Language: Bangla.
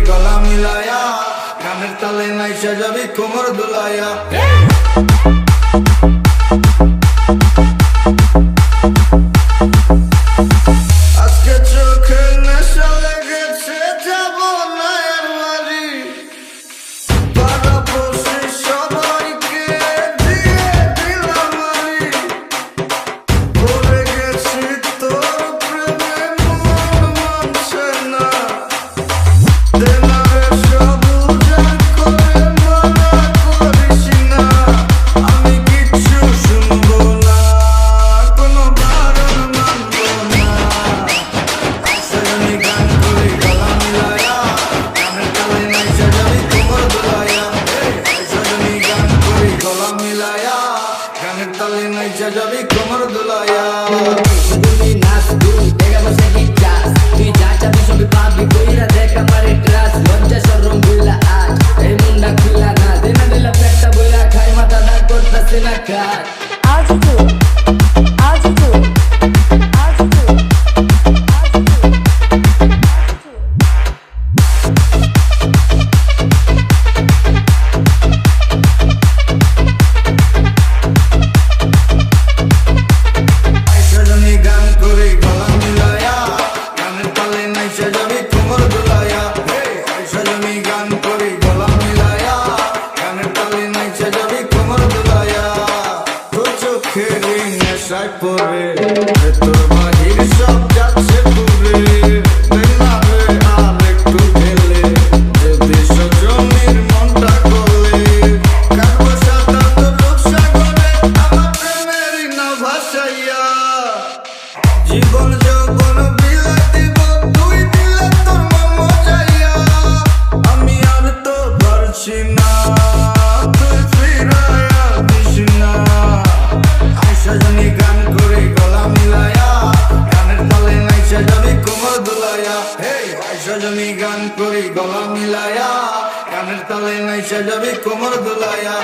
গলা মিলায়া, গানের তালে নাইচা যাবি কোমর দুলাইয়া। আজকে চোখের নেশা লেগেছে, যাব না আর বাড়ি। পাড়া পড়শি সবাইকে দিয়ে দিলাম বাড়ি। পড়ে গেছি তোর প্রেমে, মন মানছে না। দে না রে সব উজাড় করে, মানা করিস না। আমি কিচ্ছু শুনবো না, কোনো বারণ মানবো না। আইসা জানি গান করি গলা মিলায়া, গানের তালে নাইচা যাবি কোমর দুলাইয়া। আইসা জানি গান করি গলা মিলায়া, গানের তালে নাইচা যাবি কোমর দুলাইয়া। তুমি নাচ তুই দেখা বসে কি চাস, তুই যা চাবি সবই পাবি, কইরা দেখ আমারে ট্রাস। লজ্জা শরম বুইলা আজ এই মুন্ডা খুলা না, দেনা দিলা পেটটা বইরা খাই, মাথা দাগ করতাছে না কাজ। আজকে আজকে আজকে আইসা জানি গান করি গলা মিলায়া, গানের তালে নাইচা যাবি কোমর দুলাইয়া। আইসা জানি গান করি গলা মিলায়া, গানের তালে নাইচা যাবি কোমর দুলাইয়া। তোর চোখের নেশায় পড়ে ভেতর বাহির সব যাচ্ছে পুরে। দেখ না রে আর একটু ঢেলে, যদি সজনীর মনটা গলে। কাটবো সাঁতার তোর রূপসাগরে, আমার প্রেমেরই নাও ভাসাইয়া। জীবন যৌবন বিলাই দিব, তুই দিলে তোর মন মজাইয়া। আমি আর তো পারছি না, তুই ফিরাইয়া দিস না। আইসা জানি গান করি গলা মিলায়া, গানের তালে নাইচা যাবি কোমর দুলাইয়া। আইসা জানি গান করি গলা মিলায়া, গানের তালে নাইচা যাবি কোমর দুলাইয়া।